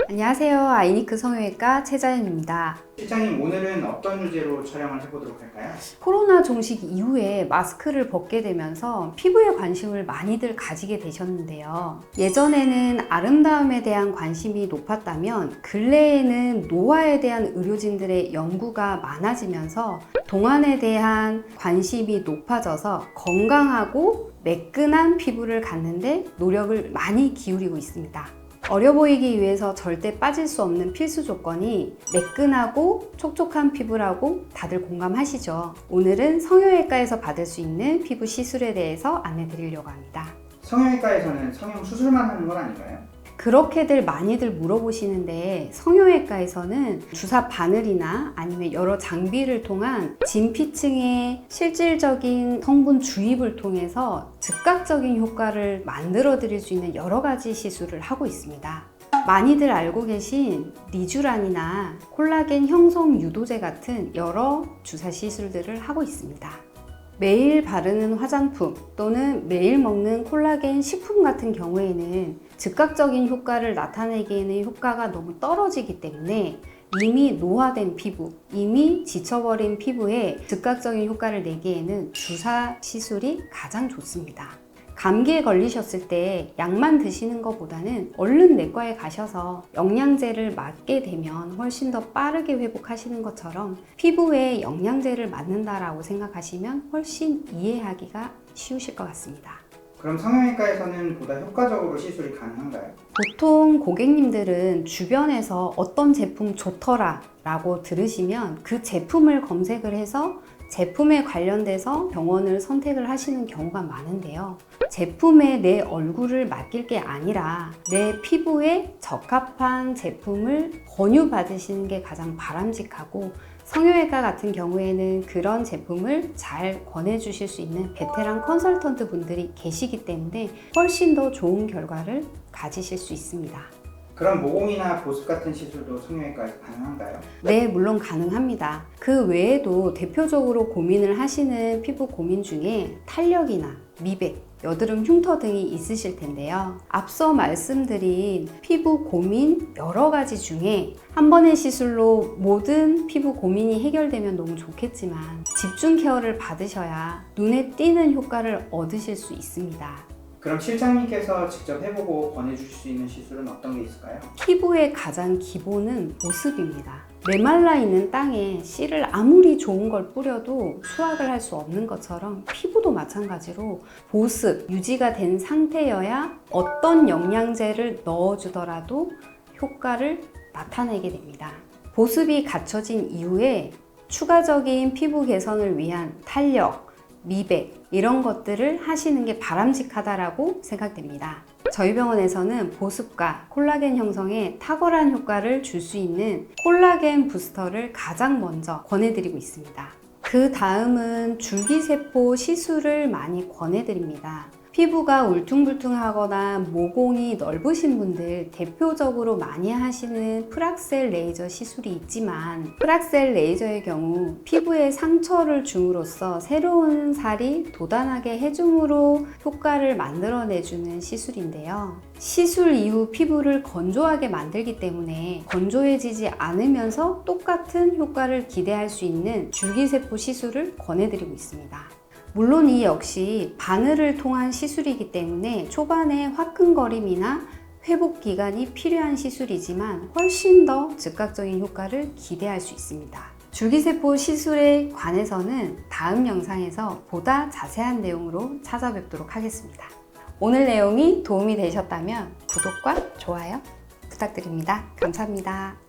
안녕하세요. 아이니크 성형외과 최자연입니다. 실장님, 오늘은 어떤 주제로 촬영을 해보도록 할까요? 코로나 종식 이후에 마스크를 벗게 되면서 피부에 관심을 많이들 가지게 되셨는데요. 예전에는 아름다움에 대한 관심이 높았다면 근래에는 노화에 대한 의료진들의 연구가 많아지면서 동안에 대한 관심이 높아져서 건강하고 매끈한 피부를 갖는데 노력을 많이 기울이고 있습니다. 어려 보이기 위해서 절대 빠질 수 없는 필수 조건이 매끈하고 촉촉한 피부라고 다들 공감하시죠? 오늘은 성형외과에서 받을 수 있는 피부 시술에 대해서 안내 드리려고 합니다. 성형외과에서는 성형 수술만 하는 건 아닌가요? 그렇게들 많이들 물어보시는데 성형외과에서는 주사 바늘이나 아니면 여러 장비를 통한 진피층의 실질적인 성분 주입을 통해서 즉각적인 효과를 만들어 드릴 수 있는 여러 가지 시술을 하고 있습니다. 많이들 알고 계신 리쥬란이나 콜라겐 형성 유도제 같은 여러 주사 시술들을 하고 있습니다. 매일 바르는 화장품 또는 매일 먹는 콜라겐 식품 같은 경우에는 즉각적인 효과를 나타내기에는 효과가 너무 떨어지기 때문에 이미 노화된 피부, 이미 지쳐버린 피부에 즉각적인 효과를 내기에는 주사 시술이 가장 좋습니다. 감기에 걸리셨을 때 약만 드시는 것보다는 얼른 내과에 가셔서 영양제를 맞게 되면 훨씬 더 빠르게 회복하시는 것처럼 피부에 영양제를 맞는다라고 생각하시면 훨씬 이해하기가 쉬우실 것 같습니다. 그럼 성형외과에서는 보다 효과적으로 시술이 가능한가요? 보통 고객님들은 주변에서 어떤 제품 좋더라 라고 들으시면 그 제품을 검색을 해서 제품에 관련돼서 병원을 선택을 하시는 경우가 많은데요. 제품에 내 얼굴을 맡길 게 아니라 내 피부에 적합한 제품을 권유받으시는 게 가장 바람직하고, 성형외과 같은 경우에는 그런 제품을 잘 권해주실 수 있는 베테랑 컨설턴트 분들이 계시기 때문에 훨씬 더 좋은 결과를 가지실 수 있습니다. 그럼 모공이나 보습 같은 시술도 성형외과에서 가능한가요? 네, 물론 가능합니다. 그 외에도 대표적으로 고민을 하시는 피부 고민 중에 탄력이나 미백, 여드름 흉터 등이 있으실 텐데요. 앞서 말씀드린 피부 고민 여러 가지 중에 한 번의 시술로 모든 피부 고민이 해결되면 너무 좋겠지만 집중 케어를 받으셔야 눈에 띄는 효과를 얻으실 수 있습니다. 그럼 실장님께서 직접 해보고 권해주실 수 있는 시술은 어떤 게 있을까요? 피부의 가장 기본은 보습입니다. 메말라 있는 땅에 씨를 아무리 좋은 걸 뿌려도 수확을 할 수 없는 것처럼 피부도 마찬가지로 보습, 유지가 된 상태여야 어떤 영양제를 넣어주더라도 효과를 나타내게 됩니다. 보습이 갖춰진 이후에 추가적인 피부 개선을 위한 탄력, 미백 이런 것들을 하시는 게 바람직하다라고 생각됩니다. 저희 병원에서는 보습과 콜라겐 형성에 탁월한 효과를 줄 수 있는 콜라겐 부스터를 가장 먼저 권해드리고 있습니다. 그 다음은 줄기세포 시술을 많이 권해드립니다. 피부가 울퉁불퉁하거나 모공이 넓으신 분들 대표적으로 많이 하시는 프락셀 레이저 시술이 있지만, 프락셀 레이저의 경우 피부에 상처를 줌으로써 새로운 살이 돋아나게 해줌으로 효과를 만들어내주는 시술인데요. 시술 이후 피부를 건조하게 만들기 때문에 건조해지지 않으면서 똑같은 효과를 기대할 수 있는 줄기세포 시술을 권해드리고 있습니다. 물론 이 역시 바늘을 통한 시술이기 때문에 초반에 화끈거림이나 회복 기간이 필요한 시술이지만 훨씬 더 즉각적인 효과를 기대할 수 있습니다. 줄기세포 시술에 관해서는 다음 영상에서 보다 자세한 내용으로 찾아뵙도록 하겠습니다. 오늘 내용이 도움이 되셨다면 구독과 좋아요 부탁드립니다. 감사합니다.